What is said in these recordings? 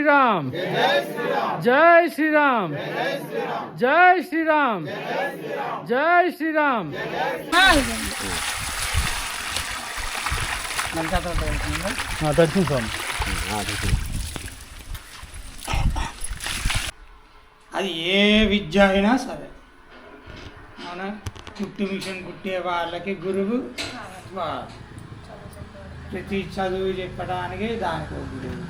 శ్రీరామ్ జై శ్రీరామ్ జై శ్రీరామ్ జై శ్రీరామ్. దర్శనం స్వామి. అది ఏ విద్య అయినా సరే మన కుట్టు మిషన్ కుట్టే వాళ్ళకి గురువు ప్రతి చదువు చెప్పడానికి దానికి ఒక గురువు.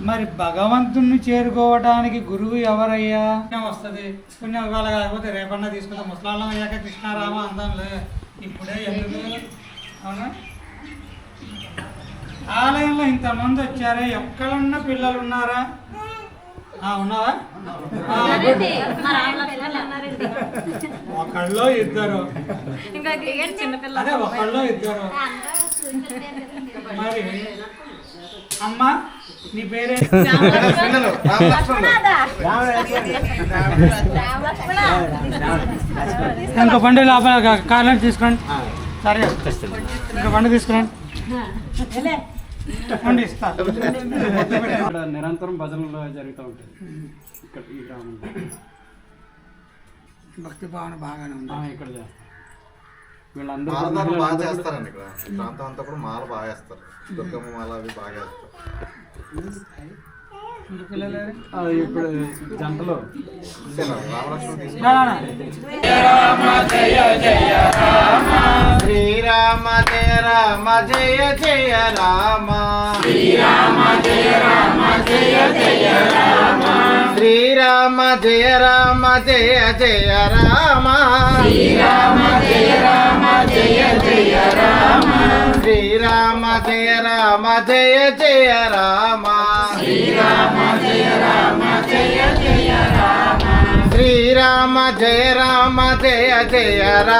మరి భగవంతుణ్ణి చేరుకోవడానికి గురువు ఎవరయ్యా? వస్తుంది పుణ్యం ఇవాళ కాకపోతే రేపన్నా తీసుకుంటాం. ముసలాళ్ళం అయ్యాక కృష్ణారామ అందంలే, ఇప్పుడే ఎందుకు? అవునా? ఆలయంలో ఇంతమంది వచ్చారే, ఎక్కడన్నా పిల్లలు ఉన్నారా? ఉన్నావా? ఒకళ్ళో ఇద్దరు, అదే ఒకళ్ళో ఇద్దరు. మరి అమ్మ నీ పేరే? ఇంకో బండి లోపల కార్లో తీసుకోండి. సరే ఇంకో బండి తీసుకురండి. నిరంతరం భజనలు జరుగుతూ ఉంటాయి ఇక్కడ ఈ గ్రామంలో. భక్తి భావన బాగానే ఉంది ఇక్కడ. వీళ్ళందరూ బాగా చేస్తారండి ఇక్కడ. ప్రాంతం అంతా కూడా మాల బాగా వేస్తారు. దుర్గమ్మ మాల అవి బాగా వేస్తారు. ఇప్పుడు జంటలో శ్రీరామ జయ రామ జయ జయ రామ శ్రీరామ జయ రామ జయ జయ రామ శ్రీరామ జయ రామ జయ జయ రామ శ్రీరామ జయ రామ జయ జయ రామ శ్రీరామ జయ రామ జయ జయ రామ శ్రీరామ జయ రామ జయ జయ రామ శ్రీరామ జయ రామ జయ జయ రామ